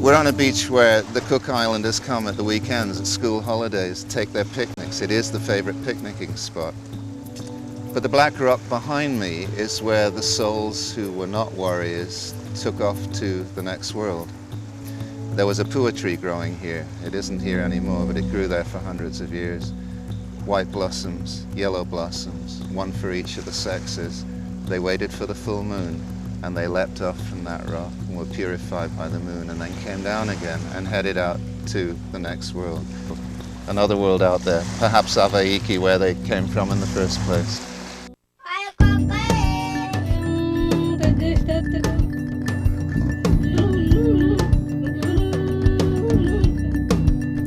We're on a beach where the Cook Islanders come at the weekends at school holidays, take their picnics. It is the favorite picnicking spot. But the black rock behind me is where the souls who were not warriors took off to the next world. There was a pua tree growing here. It isn't here anymore, but it grew there for hundreds of years. White blossoms, yellow blossoms, one for each of the sexes. They waited for the full moon, and they leapt off from that rock and were purified by the moon, and then came down again and headed out to the next world. Another world out there, perhaps Avaiki, where they came from in the first place.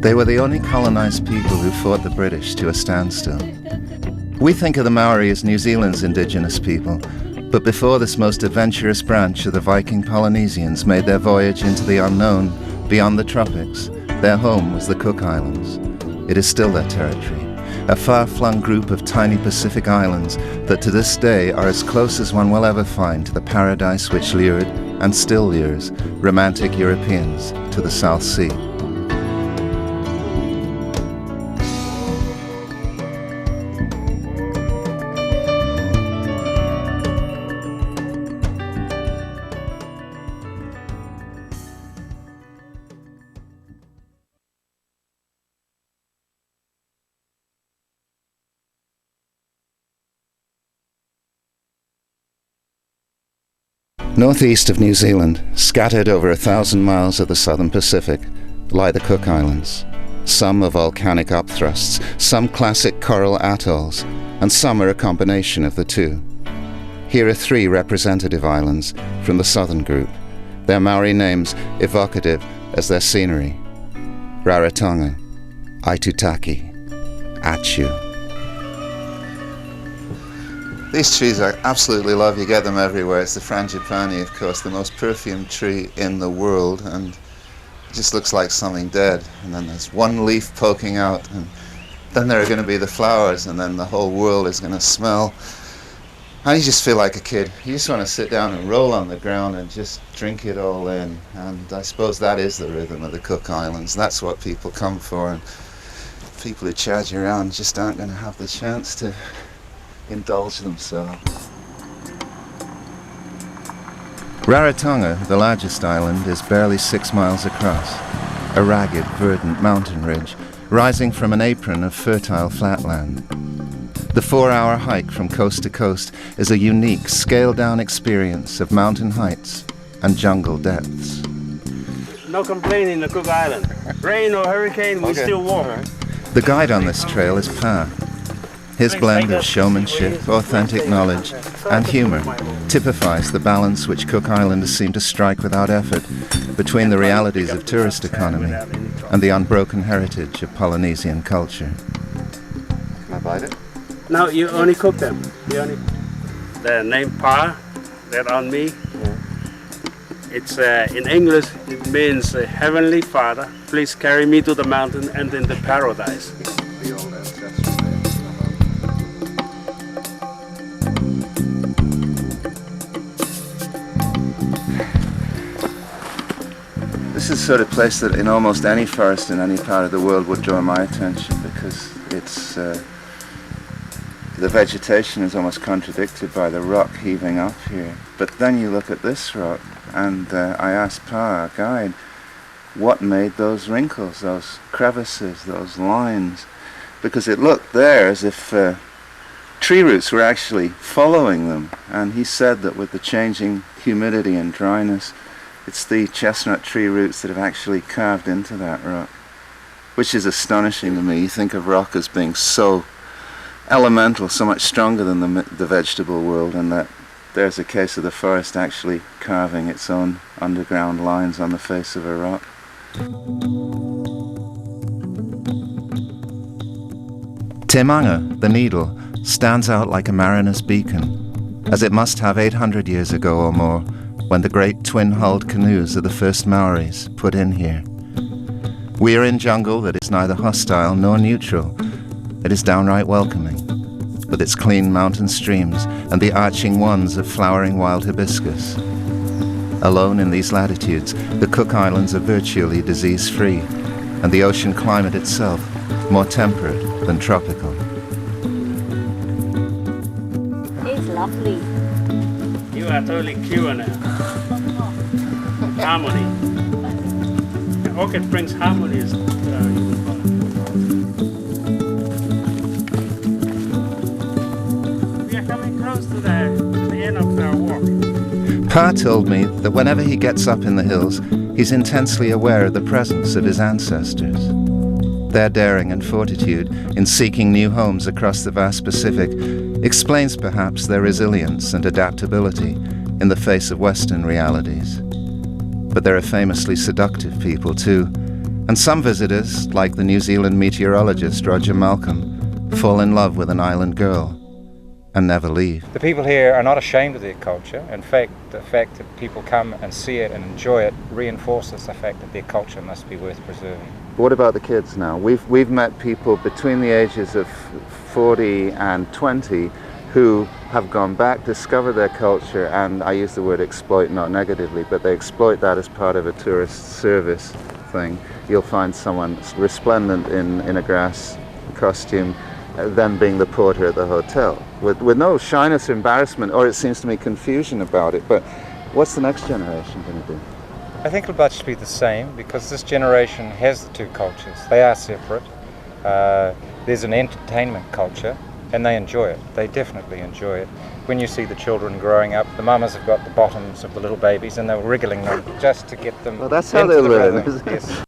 They were the only colonized people who fought the British to a standstill. We think of the Maori as New Zealand's indigenous people, but before this most adventurous branch of the Viking Polynesians made their voyage into the unknown, beyond the tropics, their home was the Cook Islands. It is still their territory, a far-flung group of tiny Pacific islands that to this day are as close as one will ever find to the paradise which lured, and still lures, romantic Europeans to the South Sea. Northeast of New Zealand, scattered over 1,000 miles of the southern Pacific, lie the Cook Islands. Some are volcanic upthrusts, some classic coral atolls, and some are a combination of the two. Here are 3 representative islands from the southern group, their Maori names evocative as their scenery: Rarotonga, Aitutaki, Attu. These trees I absolutely love. You get them everywhere. It's the frangipani, of course, the most perfumed tree in the world, and it just looks like something dead. And then there's one leaf poking out, and then there are going to be the flowers, and then the whole world is going to smell. And you just feel like a kid. You just want to sit down and roll on the ground and just drink it all in. And I suppose that is the rhythm of the Cook Islands. That's what people come for, and people who charge around just aren't going to have the chance to indulge themselves. Rarotonga, the largest island, is barely 6 miles across, a ragged, verdant mountain ridge rising from an apron of fertile flatland. The 4-hour hike from coast to coast is a unique, scaled-down experience of mountain heights and jungle depths. No complaint in the Cook Island. Rain or hurricane, we still walk. The guide on this trail is Pa. His blend of showmanship, authentic knowledge, and humor typifies the balance which Cook Islanders seem to strike without effort between the realities of tourist economy and the unbroken heritage of Polynesian culture. Can I bite it? No, you only cook them. The name Pa, that on me. It's in English it means Heavenly Father, please carry me to the mountain and into paradise. This is the sort of place that in almost any forest in any part of the world would draw my attention, because it's the vegetation is almost contradicted by the rock heaving up here. But then you look at this rock, and I asked Pa, our guide, what made those wrinkles, those crevices, those lines? Because it looked there as if tree roots were actually following them. And he said that with the changing humidity and dryness, it's the chestnut tree roots that have actually carved into that rock, which is astonishing to me. You think of rock as being so elemental, so much stronger than the vegetable world, and that there's a case of the forest actually carving its own underground lines on the face of a rock. Te Manga, the needle, stands out like a mariner's beacon, as it must have 800 years ago or more, when the great twin-hulled canoes of the first Maoris put in here. We are in jungle that is neither hostile nor neutral. It is downright welcoming, with its clean mountain streams and the arching wands of flowering wild hibiscus. Alone in these latitudes, the Cook Islands are virtually disease-free, and the ocean climate itself more temperate than tropical. It's lovely. You are totally cute now. Harmony. The orchid brings harmony. We are coming close to the end of our walk. Pa told me that whenever he gets up in the hills, he's intensely aware of the presence of his ancestors. Their daring and fortitude in seeking new homes across the vast Pacific explains perhaps their resilience and adaptability in the face of Western realities. But they're a famously seductive people too, and some visitors, like the New Zealand meteorologist Roger Malcolm, fall in love with an island girl and never leave. The people here are not ashamed of their culture. In fact, the fact that people come and see it and enjoy it reinforces the fact that their culture must be worth preserving. What about the kids now? We've met people between the ages of 40 and 20 who have gone back, discovered their culture, and I use the word exploit not negatively, but they exploit that as part of a tourist service thing. You'll find someone resplendent in a grass costume, them being the porter at the hotel, with no shyness or embarrassment, or it seems to me confusion about it. But what's the next generation going to do? I think it'll much be the same, because this generation has the two cultures. They are separate. There's an entertainment culture, and they enjoy it. They definitely enjoy it. When you see the children growing up, the mamas have got the bottoms of the little babies and they're wriggling them just to get them. Well, that's how they learn. Yes.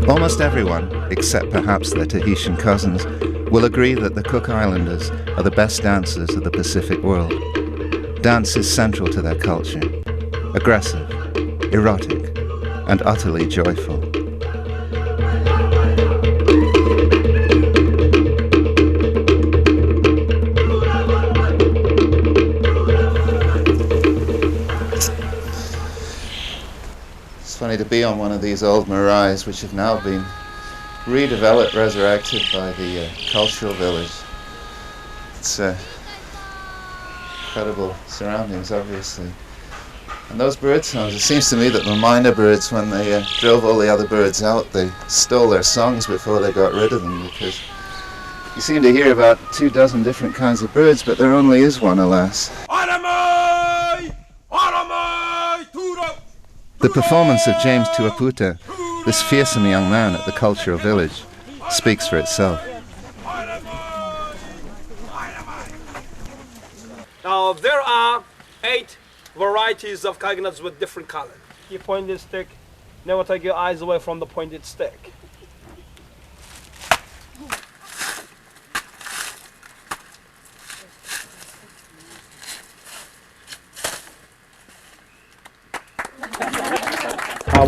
Almost everyone, except perhaps their Tahitian cousins, will agree that the Cook Islanders are the best dancers of the Pacific world. Dance is central to their culture, aggressive, erotic, and utterly joyful. It's funny to be on one of these old maraes, which have now been redeveloped, resurrected by the cultural village. It's incredible surroundings, obviously. And those bird songs, it seems to me that the minor birds, when they drove all the other birds out, they stole their songs before they got rid of them, because you seem to hear about 24 different kinds of birds, but there only is one, alas. The performance of James Tuaputa, this fearsome young man at the cultural village, speaks for itself. Now there are 8 varieties of coconuts with different color. You point this stick, never take your eyes away from the pointed stick.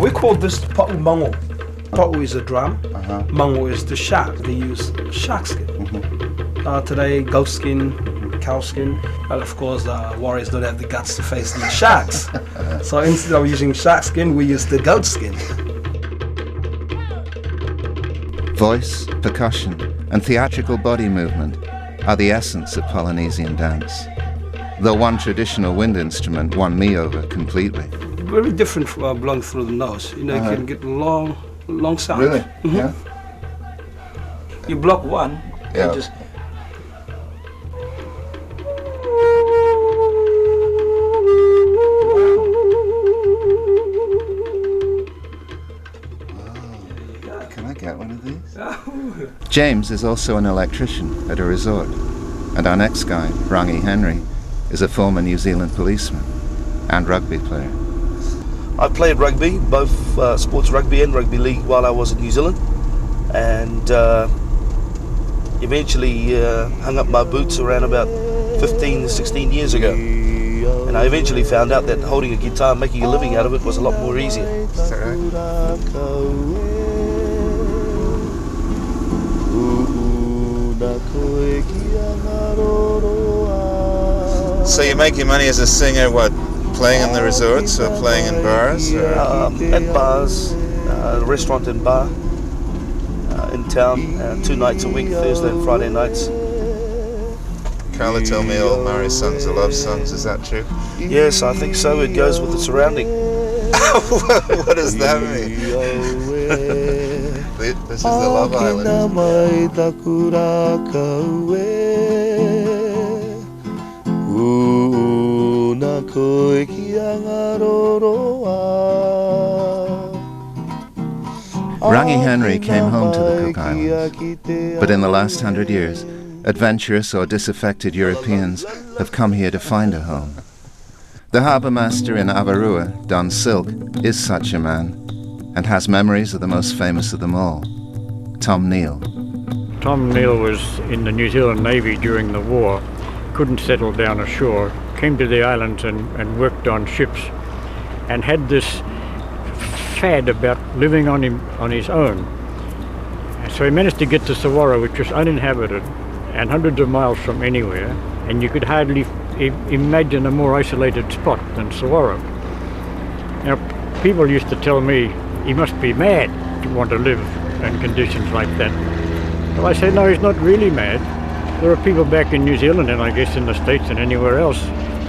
We call this pa'u mango. Pa'u is a drum, mango is the shark. They use shark skin. Today, goat skin, cow skin. Well, of course, warriors don't have the guts to face the sharks. So instead of using shark skin, we use the goat skin. Voice, percussion, and theatrical body movement are the essence of Polynesian dance, though one traditional wind instrument won me over completely. Very different from blowing through the nose. You know, you can get long sound. Really? Yeah. You block one, Yeah. and just. Can I get one of these? James is also an electrician at a resort, and our next guy, Rangi Henry, is a former New Zealand policeman and rugby player. I played rugby, both sports rugby and rugby league while I was in New Zealand, and eventually hung up my boots around about 15, 16 years ago. And I eventually found out that holding a guitar, making a living out of it was a lot more easier. Is that right? So you make your money as a singer, what, playing in the resorts or playing in bars? Or? At bars, a restaurant and bar in town, 2 nights a week, Thursday and Friday nights. Carla told me all Maori songs are love songs. Is that true? Yes, I think so. It goes with the surrounding. What does that mean? This is the Love Island. Rangi Henry came home to the Cook Islands, but in the last 100 years, adventurous or disaffected Europeans have come here to find a home. The harbour master in Avarua, Don Silk, is such a man, and has memories of the most famous of them all, Tom Neal. Tom Neal was in the New Zealand Navy during the war, couldn't settle down ashore, came to the islands and worked on ships, and had this fad about living on his own. And so he managed to get to Sawara, which was uninhabited and hundreds of miles from anywhere, and you could hardly imagine a more isolated spot than Sawara. Now, people used to tell me he must be mad to want to live in conditions like that. But I said, no, he's not really mad. There are people back in New Zealand, and I guess in the States and anywhere else,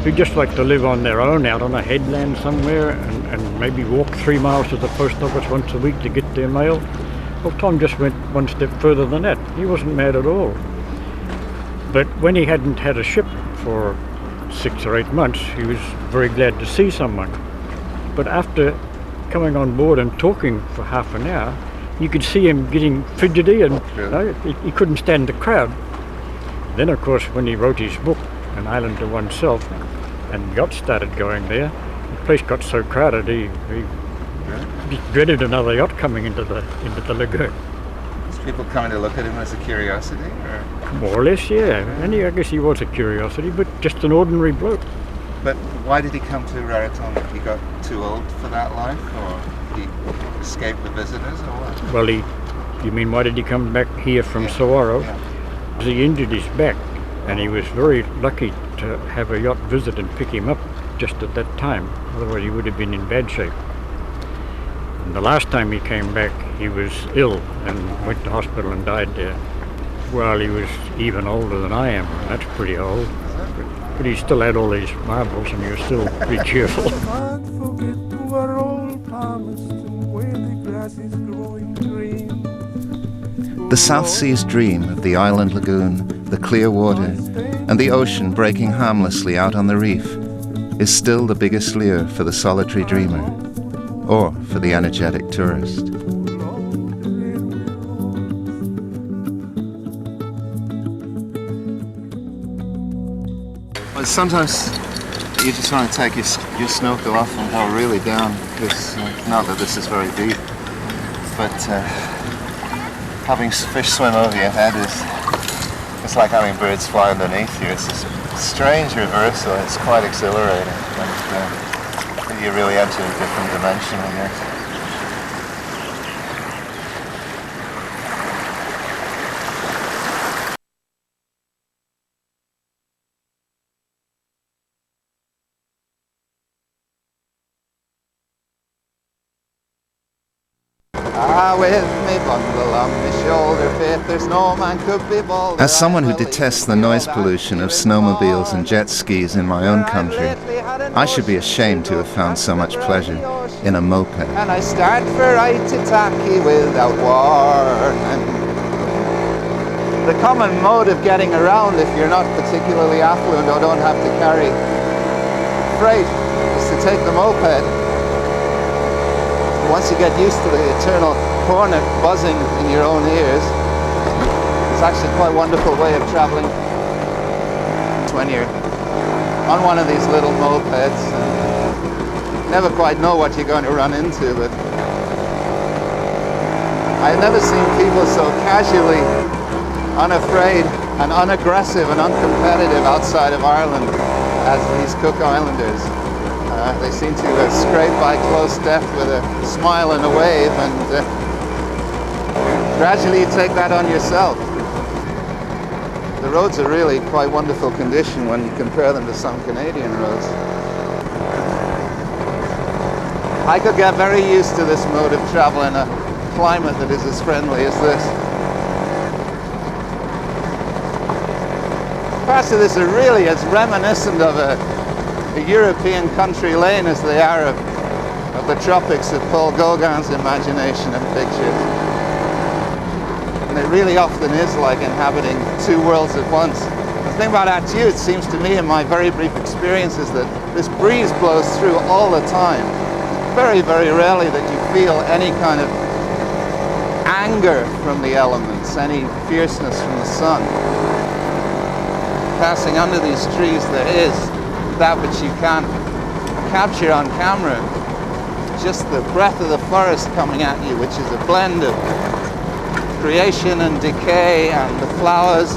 who just like to live on their own out on a headland somewhere and maybe walk 3 miles to the post office once a week to get their mail. Well, Tom just went one step further than that. He wasn't mad at all. But when he hadn't had a ship for 6 or 8 months, he was very glad to see someone. But after coming on board and talking for half an hour, you could see him getting fidgety and he couldn't stand the crowd. Then, of course, when he wrote his book, An Island to Oneself, and yachts started going there, the place got so crowded he dreaded another yacht coming into the lagoon. Was people coming to look at him as a curiosity? Or? More or less, yeah. And I guess he was a curiosity, but just an ordinary bloke. But why did he come to Rarotonga? He got too old for that life, or he escaped the visitors, or what? Well, you mean why did he come back here from Sawara? Yeah. He injured his back, and he was very lucky to have a yacht visit and pick him up just at that time. Otherwise he would have been in bad shape. And the last time he came back, he was ill and went to hospital and died there. Well, he was even older than I am, and that's pretty old. But he still had all these marbles, and he was still pretty cheerful. The South Sea's dream of the island lagoon, the clear water, and the ocean breaking harmlessly out on the reef is still the biggest lure for the solitary dreamer, or for the energetic tourist. Well, sometimes you just want to take your snorkel off and go really down, because not that this is very deep, but having fish swim over your head it's like having birds fly underneath you. It's a strange reversal. It's quite exhilarating, and you really enter a different dimension, I guess. With me bundle on my shoulder, faith there's no man could be bolder. As someone who detests the noise pollution of snowmobiles and jet skis in my own country, I should be ashamed to have found so much pleasure in a moped. And I start for Aitutaki without warning. The common mode of getting around if you're not particularly affluent or don't have to carry freight is to take the moped. Once you get used to the eternal hornet buzzing in your own ears, it's actually quite a wonderful way of traveling. When you're on one of these little mopeds, you never quite know what you're going to run into, but I've never seen people so casually unafraid and unaggressive and uncompetitive outside of Ireland as these Cook Islanders. They seem to scrape by close death with a smile and a wave, and gradually you take that on yourself. The roads are really quite wonderful condition when you compare them to some Canadian roads. I could get very used to this mode of travel in a climate that is as friendly as this. Parts of this are really as reminiscent of a European country lane as they are of the tropics of Paul Gauguin's imagination and pictures. And it really often is like inhabiting two worlds at once. The thing about Attu, it seems to me in my very brief experience, is that this breeze blows through all the time. Very, very rarely that you feel any kind of anger from the elements, any fierceness from the sun. Passing under these trees, there is that which you can't capture on camera. Just the breath of the forest coming at you, which is a blend of creation and decay and the flowers.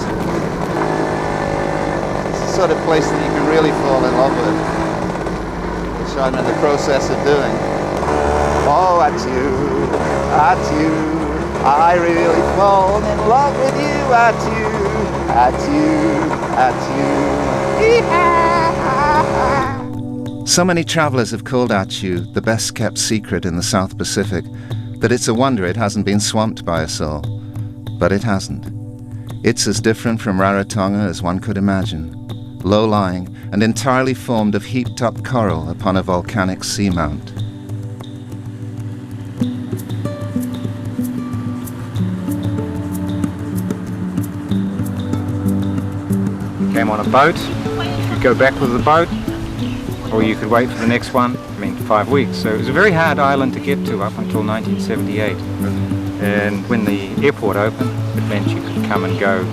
It's the sort of place that you can really fall in love with, which I'm in the process of doing. Oh, Attu, Attu, I really fall in love with you, Attu, Attu, Attu. So many travellers have called Attu the best kept secret in the South Pacific that it's a wonder it hasn't been swamped by us all. But it hasn't. It's as different from Rarotonga as one could imagine, low-lying and entirely formed of heaped-up coral upon a volcanic seamount. Came on a boat, you could go back with the boat, or you could wait for the next one, 5 weeks. So it was a very hard island to get to up until 1978. And when the airport opened, it meant you could come and go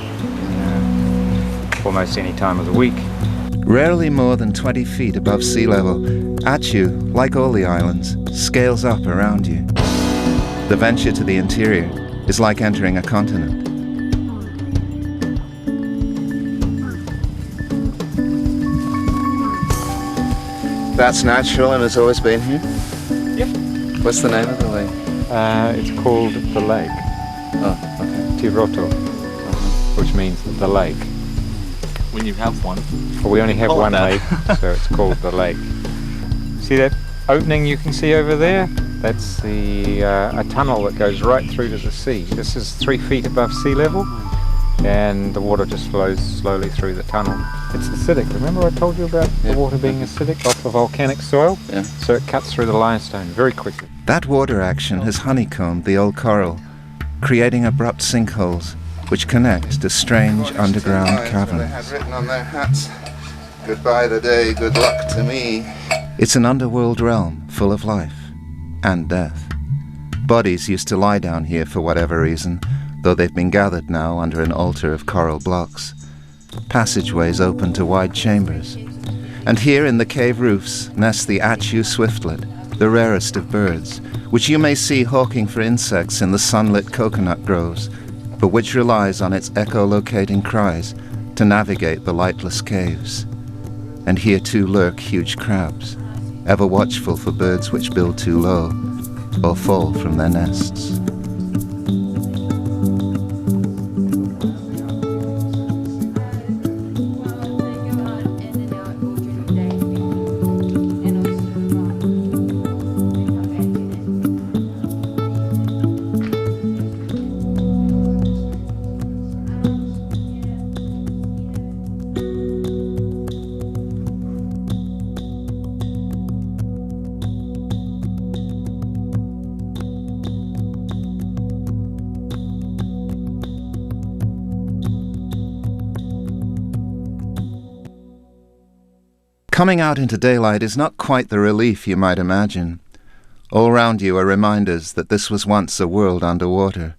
almost any time of the week. Rarely more than 20 feet above sea level, Attu, like all the islands, scales up around you. The venture to the interior is like entering a continent. That's natural and has always been here? Yep. What's the name of the lake? It's called the lake. Oh, okay. Tiroto, which means the lake. When you have one. Well, we only have Oh, one no. lake, so it's called the lake. See that opening you can see over there? That's a tunnel that goes right through to the sea. This is 3 feet above sea level, and the water just flows slowly through the tunnel. It's acidic. Remember I told you about the water being acidic off the volcanic soil? Yeah. So it cuts through the limestone very quickly. That water action has honeycombed the old coral, creating abrupt sinkholes which connect to strange underground caverns. They had written on their hats, "Goodbye today, good luck to me." It's an underworld realm full of life and death. Bodies used to lie down here for whatever reason, though they've been gathered now under an altar of coral blocks. Passageways open to wide chambers. And here in the cave roofs nest the Attu swiftlet, the rarest of birds, which you may see hawking for insects in the sunlit coconut groves, but which relies on its echolocating cries to navigate the lightless caves. And here too lurk huge crabs, ever watchful for birds which build too low or fall from their nests. Coming out into daylight is not quite the relief you might imagine. All round you are reminders that this was once a world underwater.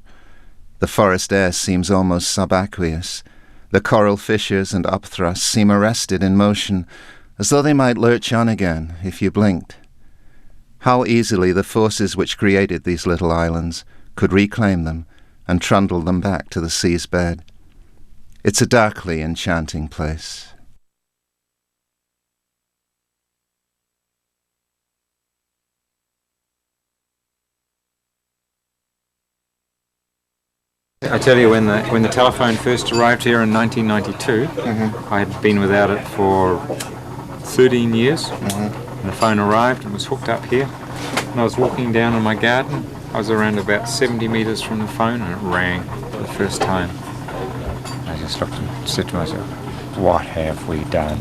The forest air seems almost subaqueous. The coral fissures and upthrusts seem arrested in motion, as though they might lurch on again if you blinked. How easily the forces which created these little islands could reclaim them and trundle them back to the sea's bed. It's a darkly enchanting place. I tell you, when the telephone first arrived here in 1992, I had been without it for 13 years. And the phone arrived and was hooked up here. And I was walking down in my garden. I was around about 70 metres from the phone and it rang for the first time. I just looked and said to myself, what have we done?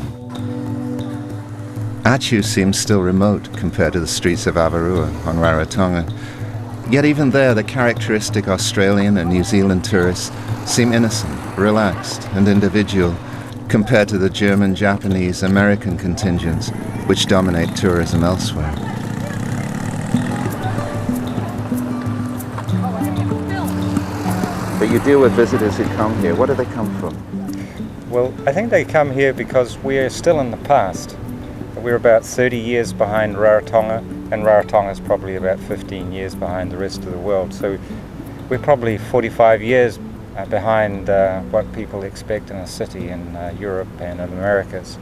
Attu seems still remote compared to the streets of Avarua on Rarotonga. Yet even there, the characteristic Australian and New Zealand tourists seem innocent, relaxed, and individual compared to the German, Japanese, American contingents which dominate tourism elsewhere. But you deal with visitors who come here. Where do they come from? Well, I think they come here because we're still in the past. We're about 30 years behind Rarotonga, and Rarotonga is probably about 15 years behind the rest of the world. So we're probably 45 years behind what people expect in a city in Europe and in Americas.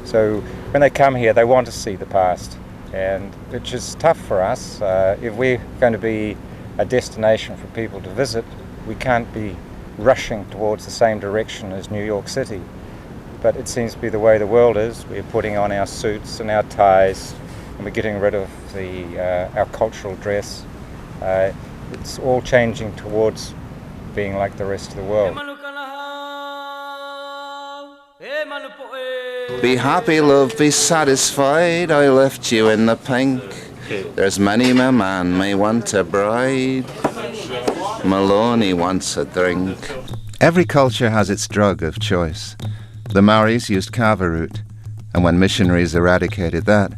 So when they come here, they want to see the past, and which is tough for us. If we're going to be a destination for people to visit, we can't be rushing towards the same direction as New York City. But it seems to be the way the world is. We're putting on our suits and our ties, and we're getting rid of our cultural dress. It's all changing towards being like the rest of the world. Be happy, love, be satisfied. I left you in the pink. There's many a man may want a bride. Maloney wants a drink. Every culture has its drug of choice. The Maoris used kava root, and when missionaries eradicated that,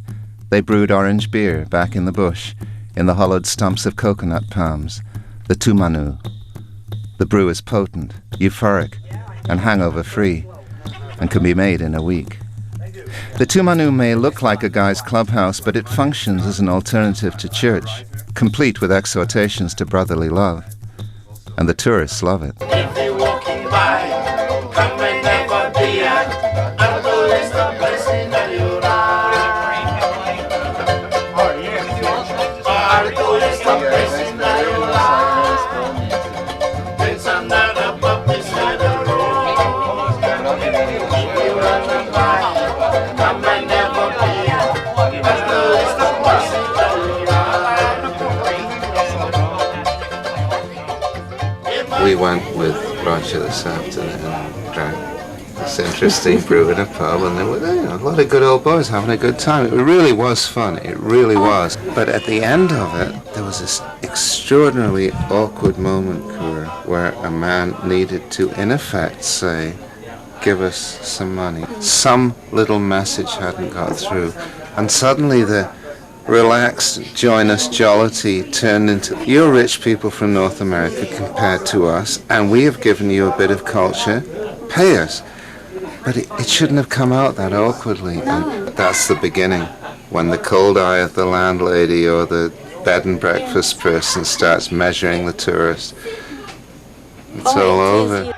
they brewed orange beer back in the bush, in the hollowed stumps of coconut palms, the tumanu. The brew is potent, euphoric, and hangover-free, and can be made in a week. The tumanu may look like a guy's clubhouse, but it functions as an alternative to church, complete with exhortations to brotherly love. And the tourists love it. If you're walking by, come and never be Arto is the blessing that you Arto is the blessing that you It's another puppy side of the road. If you walking by, come and never be Arto is the blessing that you We went with Roger this afternoon and drank this interesting brew in a pub, and there were a lot of good old boys having a good time. It really was fun, it really was. But at the end of it, there was this extraordinarily awkward moment, Kura, where a man needed to, in effect, say, give us some money. Some little message hadn't got through, and suddenly the relaxed, joyous jollity turned into, you're rich people from North America compared to us, and we have given you a bit of culture, pay us. But it shouldn't have come out that awkwardly, and that's the beginning, when the cold eye of the landlady or the bed and breakfast person starts measuring the tourist. It's all over.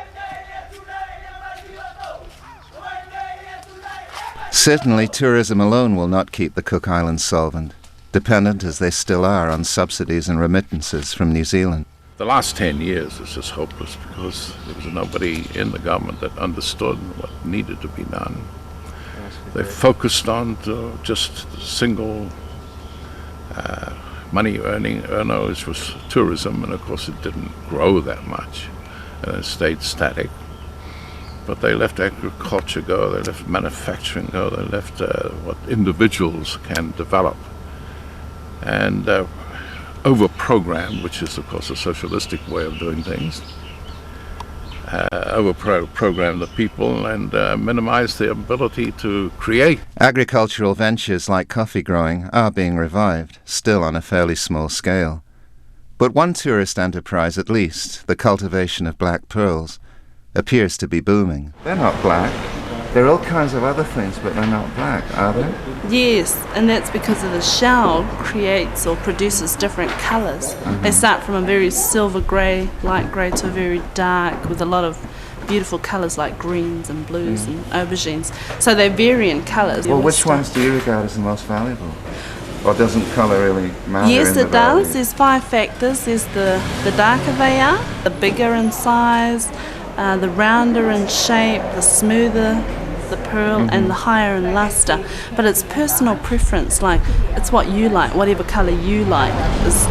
Certainly, tourism alone will not keep the Cook Islands solvent, dependent as they still are on subsidies and remittances from New Zealand. The last 10 years is just hopeless because there was nobody in the government that understood what needed to be done. They focused on just single money earner, which was tourism, and of course it didn't grow that much, and it stayed static. But they left agriculture go, they left manufacturing go, they left what individuals can develop. And over-program, which is of course a socialistic way of doing things, over-program the people and minimize their ability to create. Agricultural ventures like coffee growing are being revived, still on a fairly small scale. But one tourist enterprise at least, the cultivation of black pearls, appears to be booming. They're not black. They're all kinds of other things, but they're not black, are they? Yes, and that's because of the shell creates or produces different colours. They start from a very silver grey, light grey, to a very dark with a lot of beautiful colours like greens and blues and aubergines. So they vary in colours. Well, which ones do you regard as the most valuable? Or doesn't colour really matter? Yes, in it the value? does. There's 5 factors. There's the darker they are, the bigger in size, the rounder in shape, the smoother the pearl, and the higher in luster. But it's personal preference, like it's what you like, whatever colour you like is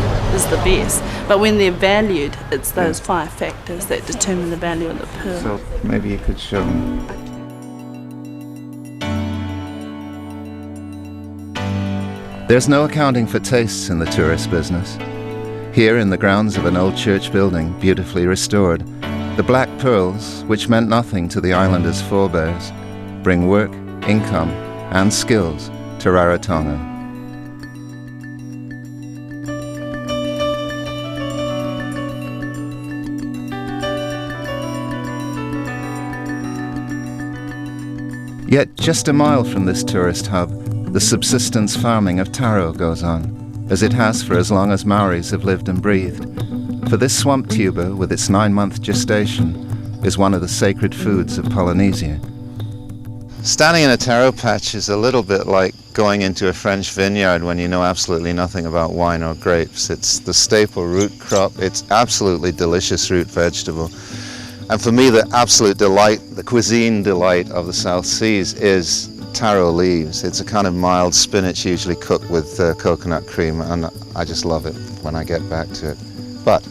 the best. But when they're valued, it's those 5 factors that determine the value of the pearl. So maybe you could show me. There's no accounting for tastes in the tourist business. Here, in the grounds of an old church building, beautifully restored, the black pearls, which meant nothing to the islanders' forebears, bring work, income, and skills to Rarotonga. Yet, just a mile from this tourist hub, the subsistence farming of taro goes on, as it has for as long as Maoris have lived and breathed. For this swamp tuber, with its 9-month gestation, is one of the sacred foods of Polynesia. Standing in a taro patch is a little bit like going into a French vineyard when you know absolutely nothing about wine or grapes. It's the staple root crop. It's absolutely delicious root vegetable. And for me, the absolute delight, the cuisine delight of the South Seas is taro leaves. It's a kind of mild spinach, usually cooked with coconut cream, and I just love it when I get back to it. But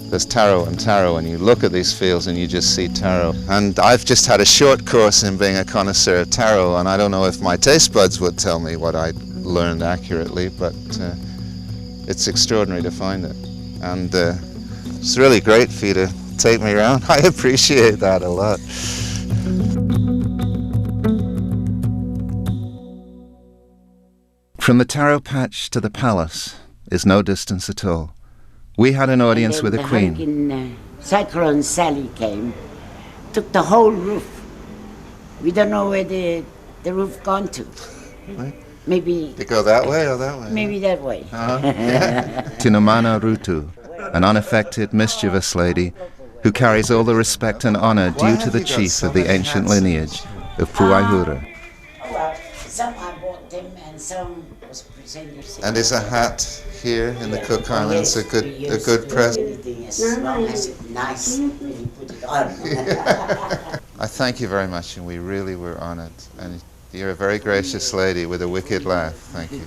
there's taro and taro, and you look at these fields and you just see taro. And I've just had a short course in being a connoisseur of taro, and I don't know if my taste buds would tell me what I learned accurately, but it's extraordinary to find it. And it's really great for you to take me around. I appreciate that a lot. From the taro patch to the palace is no distance at all. We had an audience with the Queen. Cyclone Sally came, took the whole roof. We don't know where the roof gone to. Right. Maybe. Did it go that way or that way? Maybe that way. Tinumana Rutu, an unaffected, mischievous lady who carries all the respect and honor due to the chief of the ancient lineage of Puaihura. Well, some I bought them and some was presented. And is a hat here in the Cook Islands a good present? Anything as long as it's nice when you put it on. I thank you very much, and we really were honored. And you're a very gracious lady with a wicked laugh. Thank you.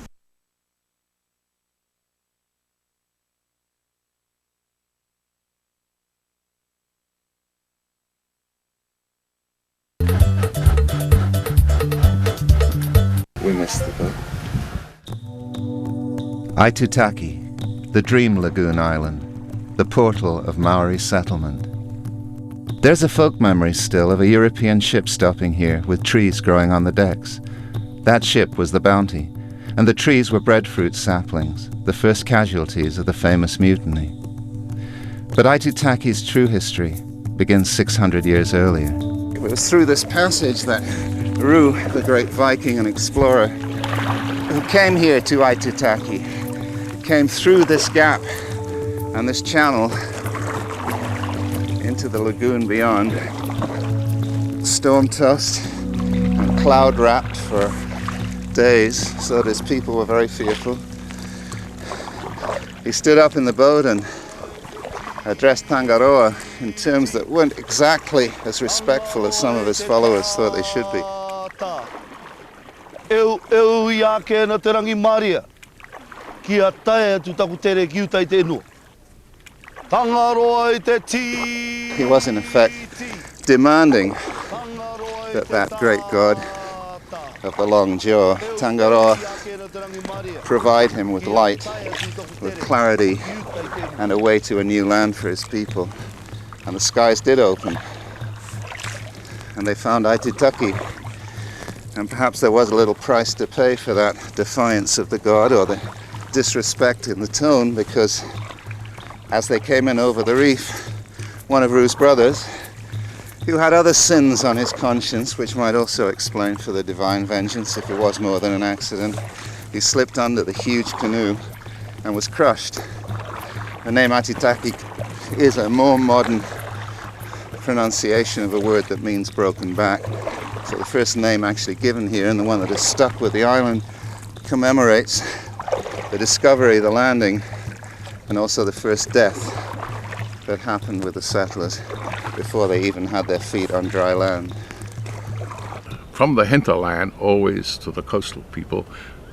We missed the boat. Aitutaki, the Dream Lagoon Island, the portal of Maori settlement. There's a folk memory still of a European ship stopping here with trees growing on the decks. That ship was the Bounty, and the trees were breadfruit saplings, the first casualties of the famous mutiny. But Aitutaki's true history begins 600 years earlier. It was through this passage that Roo, the great Viking and explorer, who came here to Aitutaki, came through this gap and this channel into the lagoon beyond, storm-tossed and cloud-wrapped for days, so that his people were very fearful. He stood up in the boat and addressed Tangaroa in terms that weren't exactly as respectful as some of his followers thought they should be. Eu ia ke na te rangi Maria, kia tae tu taku tere ki utai te no. Tangaroa I te ti. He was in effect demanding that that great god of the long jaw, Tangaroa, provide him with light, with clarity, and a way to a new land for his people. And the skies did open, and they found Aitutaki. And perhaps there was a little price to pay for that defiance of the god, or the disrespect in the tone, because as they came in over the reef, one of Roo's brothers, who had other sins on his conscience, which might also explain for the divine vengeance if it was more than an accident, he slipped under the huge canoe and was crushed. The name Aitutaki is a more modern pronunciation of a word that means broken back. So the first name actually given here, and the one that is stuck with the island, commemorates the discovery, the landing, and also the first death that happened with the settlers before they even had their feet on dry land. From the hinterland always to the coastal people,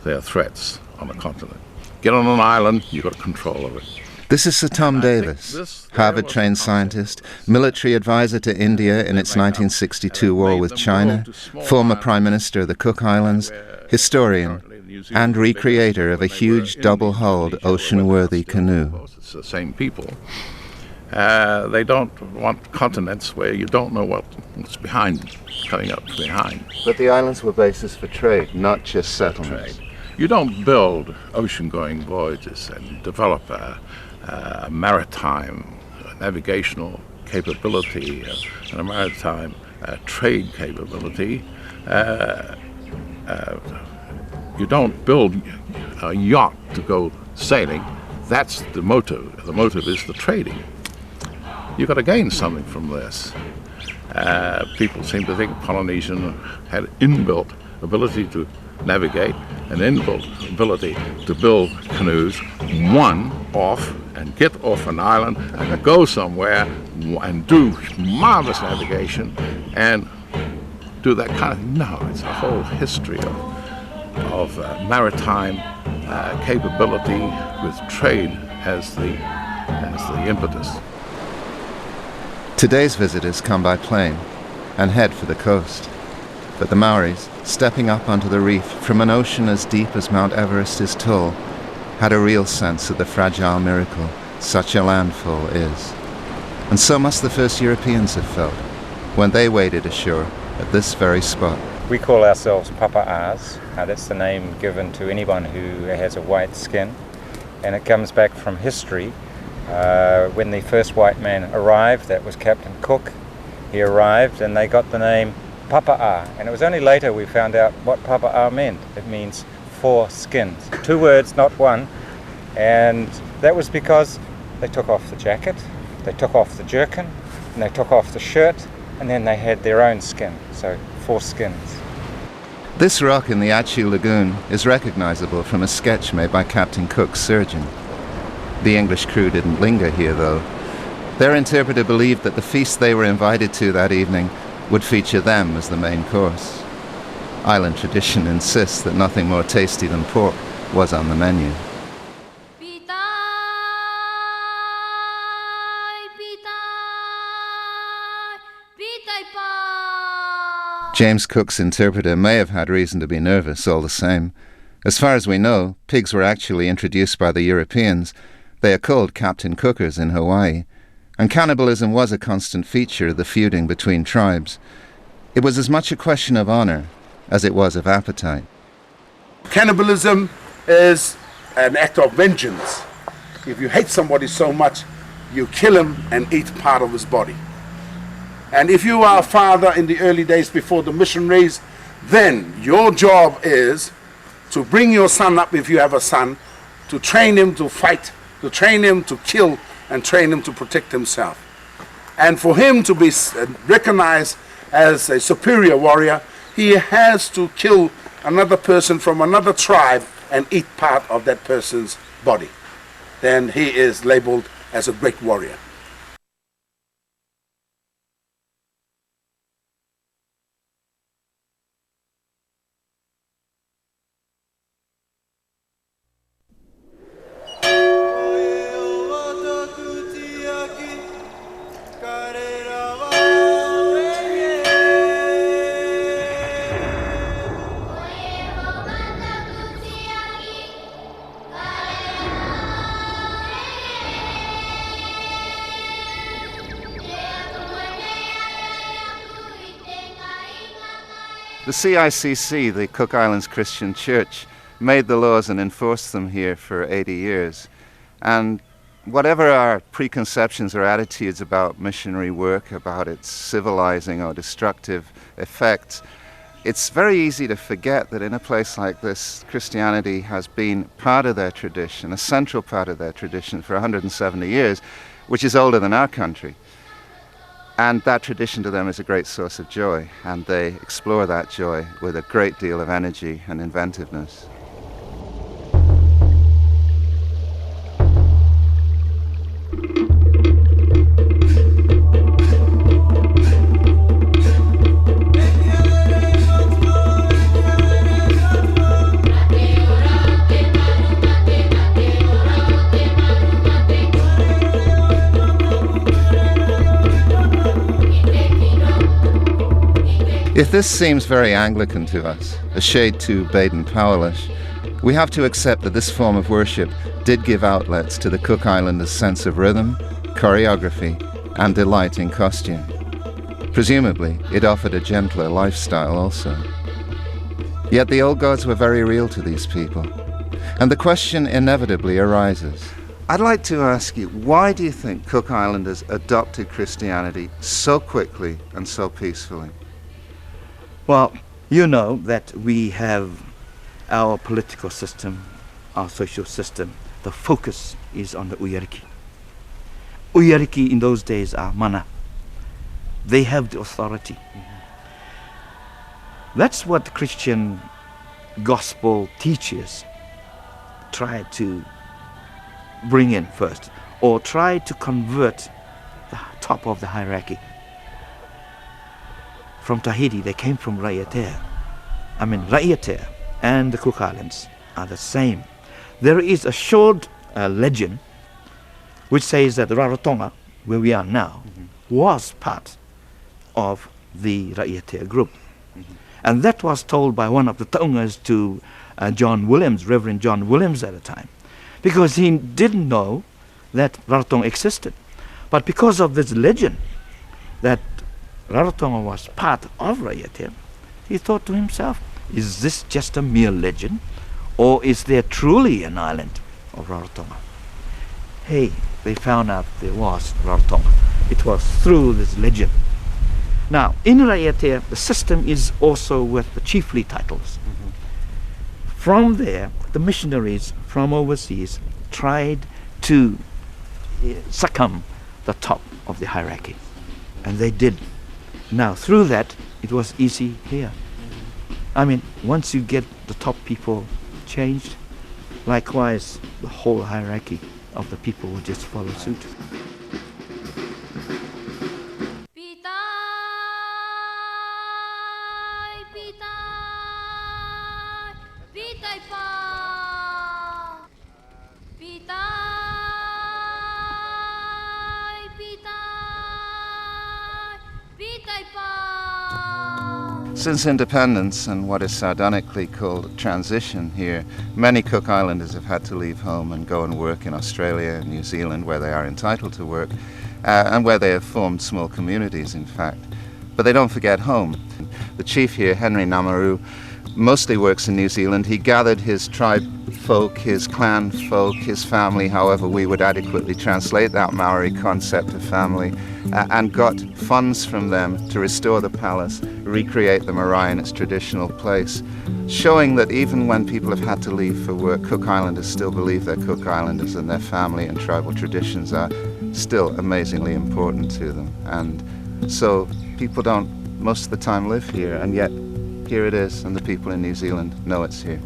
there are threats on the continent. Get on an island, you've got control of it. This is Sir Tom Davis, Harvard-trained scientist, military advisor to India in its 1962 war with China, former Prime Minister of the Cook Islands, historian, and recreator of a huge double-hulled, ocean-worthy canoe. It's the same people. They don't want continents where you don't know what's behind, coming up behind. But the islands were bases for trade, not just settlements. You don't build ocean-going voyages and develop a maritime navigational capability and a maritime trade capability. You don't build a yacht to go sailing. That's the motive. The motive is the trading. You've got to gain something from this. People seem to think Polynesian had inbuilt ability to navigate, an inbuilt ability to build canoes, one off and get off an island and go somewhere and do marvelous navigation and do that kind of, no, it's a whole history of maritime capability with trade as the impetus. Today's visitors come by plane and head for the coast. But the Maoris, stepping up onto the reef from an ocean as deep as Mount Everest is tall, had a real sense of the fragile miracle such a landfall is. And so must the first Europeans have felt when they waded ashore at this very spot. We call ourselves Papa'as. That's the name given to anyone who has a white skin. And it comes back from history. When the first white man arrived, that was Captain Cook. He arrived and they got the name Papa'a, and it was only later we found out what Papa'a meant. It means 4 skins. 2 words, not one. And that was because they took off the jacket, they took off the jerkin, and they took off the shirt, and then they had their own skin. So 4 skins. This rock in the Atchue Lagoon is recognizable from a sketch made by Captain Cook's surgeon. The English crew didn't linger here, though. Their interpreter believed that the feast they were invited to that evening would feature them as the main course. Island tradition insists that nothing more tasty than pork was on the menu. James Cook's interpreter may have had reason to be nervous all the same. As far as we know, pigs were actually introduced by the Europeans. They are called Captain Cookers in Hawaii, and cannibalism was a constant feature of the feuding between tribes. It was as much a question of honor as it was of appetite. Cannibalism is an act of vengeance. If you hate somebody so much, you kill him and eat part of his body. And if you are a father in the early days before the missionaries, then your job is to bring your son up, if you have a son, to train him to fight, to train him to kill, and train him to protect himself. And for him to be recognized as a superior warrior, he has to kill another person from another tribe and eat part of that person's body. Then he is labeled as a great warrior. The CICC, the Cook Islands Christian Church, made the laws and enforced them here for 80 years. And whatever our preconceptions or attitudes about missionary work, about its civilizing or destructive effects, it's very easy to forget that in a place like this, Christianity has been part of their tradition, a central part of their tradition for 170 years, which is older than our country. And that tradition to them is a great source of joy, and they explore that joy with a great deal of energy and inventiveness. If this seems very Anglican to us, a shade too Baden-Powellish, We have to accept that this form of worship did give outlets to the Cook Islanders' sense of rhythm, choreography, and delight in costume. Presumably, it offered a gentler lifestyle also. Yet the old gods were very real to these people, and the question inevitably arises. I'd like to ask you, why do you think Cook Islanders adopted Christianity so quickly and so peacefully? Well, you know that we have our political system, our social system. The focus is on the Uyariki. Uyariki in those days are mana. They have the authority. That's what the Christian gospel teachers try to bring in first, or try to convert the top of the hierarchy. From Tahiti, they came from Raiatea. Raiatea and the Cook Islands are the same. There is a short legend which says that Rarotonga, where we are now, was part of the Raiatea group. And that was told by one of the Taungas to John Williams, Reverend John Williams at the time, because he didn't know that Rarotonga existed. But because of this legend that Rarotonga was part of Raiatea, he thought to himself, is this just a mere legend, or is there truly an island of Rarotonga? Hey, they found out there was Rarotonga. It was through this legend. Now, in Raiatea, the system is also with the chiefly titles. From there, the missionaries from overseas tried to succumb the top of the hierarchy, and they did. Now, through that, it was easy here. Once you get the top people changed, likewise, the whole hierarchy of the people will just follow suit. Since independence and what is sardonically called transition here, many Cook Islanders have had to leave home and go and work in Australia and New Zealand, where they are entitled to work, and where they have formed small communities, in fact. But they don't forget home. The chief here, Henry Namaru, mostly works in New Zealand. He gathered his tribe folk, his clan folk, his family, however we would adequately translate that Maori concept of family, and got funds from them to restore the palace, recreate the marae in its traditional place, showing that even when people have had to leave for work, Cook Islanders still believe they're Cook Islanders and their family and tribal traditions are still amazingly important to them. And so people don't most of the time live here, and yet here it is, and the people in New Zealand know it's here.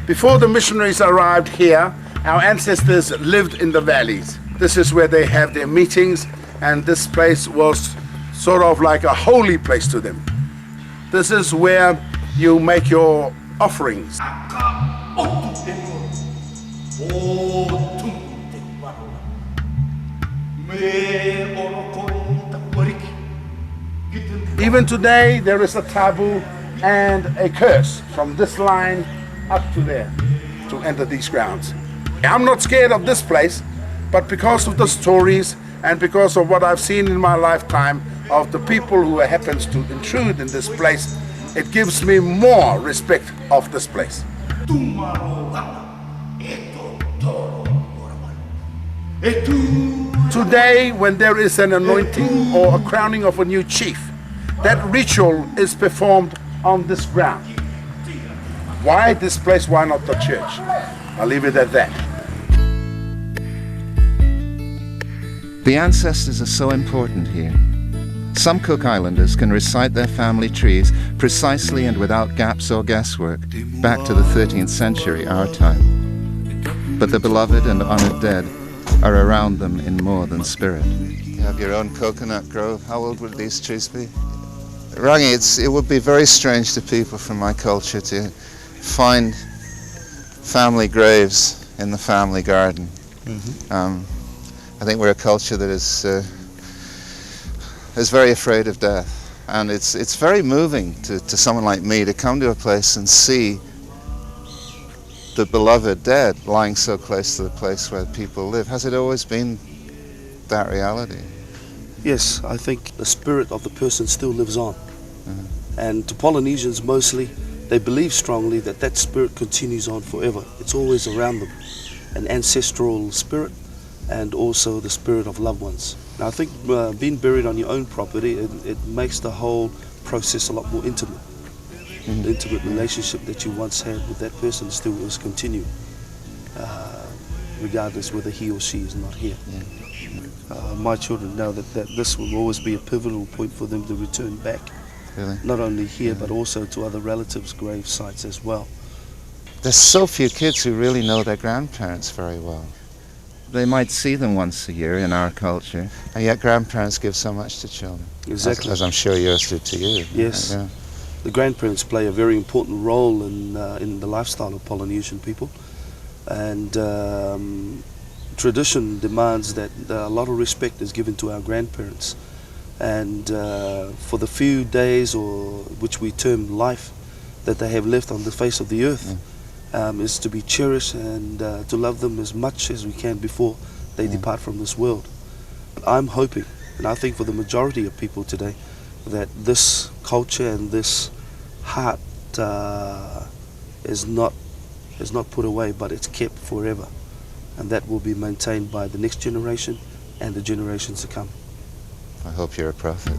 Before the missionaries arrived here, our ancestors lived in the valleys. This is where they have their meetings, and this place was sort of like a holy place to them. This is where you make your offerings. Even today, there is a taboo and a curse from this line up to there to enter these grounds. I'm not scared of this place, but because of the stories and because of what I've seen in my lifetime of the people who happens to intrude in this place, it gives me more respect of this place. Today, when there is an anointing or a crowning of a new chief, that ritual is performed on this ground. Why this place? Why not the church? I'll leave it at that. The ancestors are so important here. Some Cook Islanders can recite their family trees precisely and without gaps or guesswork, back to the 13th century, our time. But the beloved and honoured dead are around them in more than spirit. You have your own coconut grove. How old would these trees be? Rangi, it would be very strange to people from my culture to find family graves in the family garden. I think we're a culture that is very afraid of death, and it's very moving to someone like me to come to a place and see the beloved dead lying so close to the place where people live. Has it always been that reality? Yes, I think the spirit of the person still lives on. And to Polynesians mostly, they believe strongly that that spirit continues on forever. It's always around them, an ancestral spirit and also the spirit of loved ones. Now I think being buried on your own property, it makes the whole process a lot more intimate. The intimate relationship that you once had with that person still will continue, regardless whether he or she is not here. My children know that this will always be a pivotal point for them to return back. Really? Not only here, but also to other relatives' grave sites as well. There's so few kids who really know their grandparents very well. They might see them once a year in our culture, and yet grandparents give so much to children. Exactly. As I'm sure yours did to you. Yes. Yeah. The grandparents play a very important role in the lifestyle of Polynesian people, and tradition demands that a lot of respect is given to our grandparents, and for the few days, or which we term life, that they have left on the face of the earth, is to be cherished and to love them as much as we can before they depart from this world. I'm hoping, and I think for the majority of people today, that this culture and this heart is not put away, but it's kept forever, and that will be maintained by the next generation and the generations to come. I hope you're a prophet.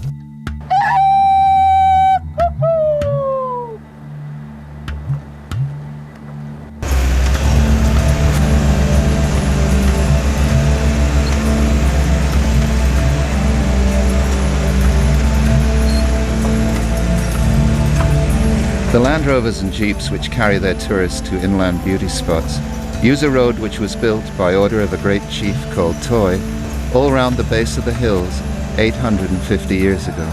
The Land Rovers and Jeeps which carry their tourists to inland beauty spots use a road which was built by order of a great chief called Toi all round the base of the hills 850 years ago.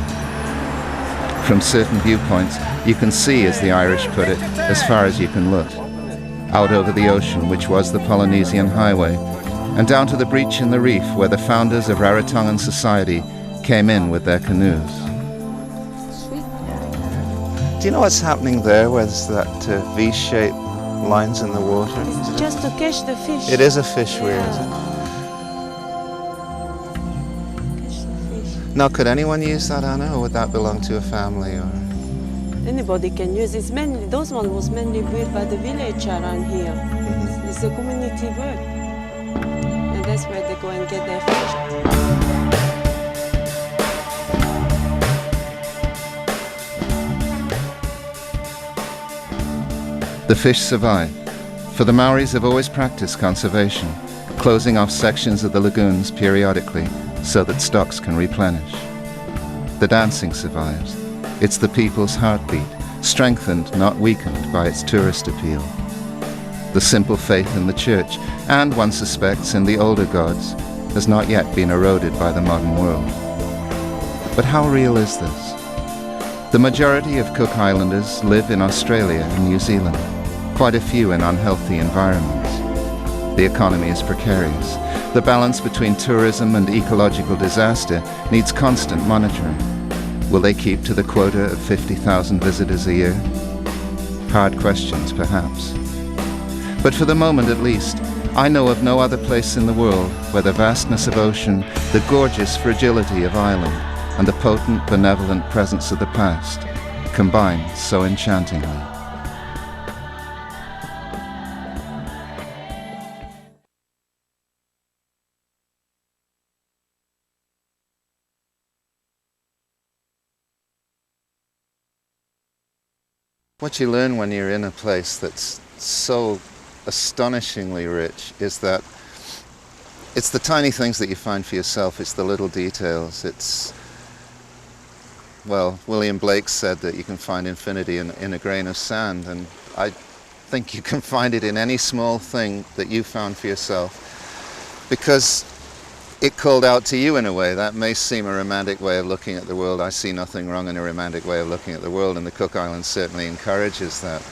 From certain viewpoints you can see, as the Irish put it, as far as you can look, out over the ocean which was the Polynesian highway, and down to the breach in the reef where the founders of Rarotongan society came in with their canoes. Do you know what's happening there, where there's that V-shaped lines in the water? It's just to catch the fish. It is a fish weir, is it? Catch the fish. Now, could anyone use that, Anna, or would that belong to a family? Or Anybody can use it. Those ones was mainly built by the village around here. It's a community work. And that's where they go and get their fish. the fish survive, for the Maoris have always practiced conservation, closing off sections of the lagoons periodically so that stocks can replenish. The dancing survives. It's the people's heartbeat, strengthened, not weakened, by its tourist appeal. The simple faith in the church, and one suspects in the older gods, has not yet been eroded by the modern world. But how real is this? The majority of Cook Islanders live in Australia and New Zealand, quite a few in unhealthy environments. The economy is precarious. The balance between tourism and ecological disaster needs constant monitoring. Will they keep to the quota of 50,000 visitors a year? Hard questions, perhaps. But for the moment at least, I know of no other place in the world where the vastness of ocean, the gorgeous fragility of island, and the potent, benevolent presence of the past combine so enchantingly. What you learn when you're in a place that's so astonishingly rich is that it's the tiny things that you find for yourself, it's the little details, it's well, William Blake said that you can find infinity in a grain of sand, and I think you can find it in any small thing that you found for yourself, because it called out to you in a way. That may seem a romantic way of looking at the world. I see nothing wrong in a romantic way of looking at the world, and the Cook Islands certainly encourages that.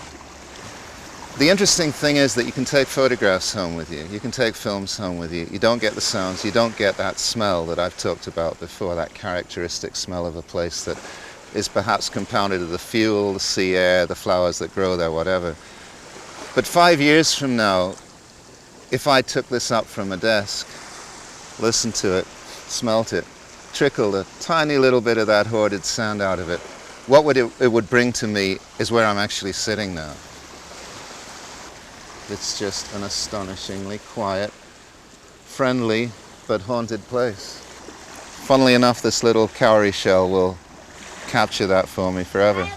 The interesting thing is that you can take photographs home with you, you can take films home with you. You don't get the sounds, you don't get that smell that I've talked about before, that characteristic smell of a place that is perhaps compounded of the fuel, the sea air, the flowers that grow there, whatever. But 5 years from now, if I took this up from a desk, listened to it, smelt it, trickled a tiny little bit of that hoarded sand out of it, what would it would bring to me is where I'm actually sitting now. It's just an astonishingly quiet, friendly, but haunted place. Funnily enough, this little cowrie shell will capture that for me forever.